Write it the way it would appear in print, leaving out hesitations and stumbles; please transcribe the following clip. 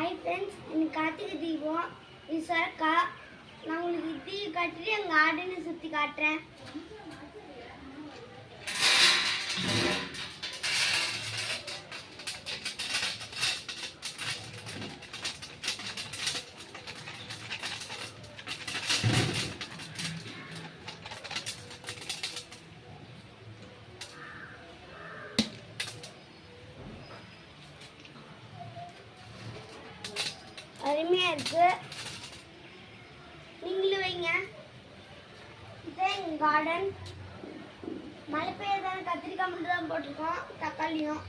Hi friends, இன்னைக்கு கார்த்திகை தீபம். இது சரக்கா. நான் உங்களுக்கு தீ காட்டிட்டு எங்கள் கார்டனை சுற்றி காட்டுறேன். அருமையாக இருக்கு. நீங்களும் வைங்க. இதுதான் எங்கள் கார்டன். மழை பெய்யறதான கத்திரிக்காய் மட்டும் தான் போட்டிருக்கோம், தக்காளியும்.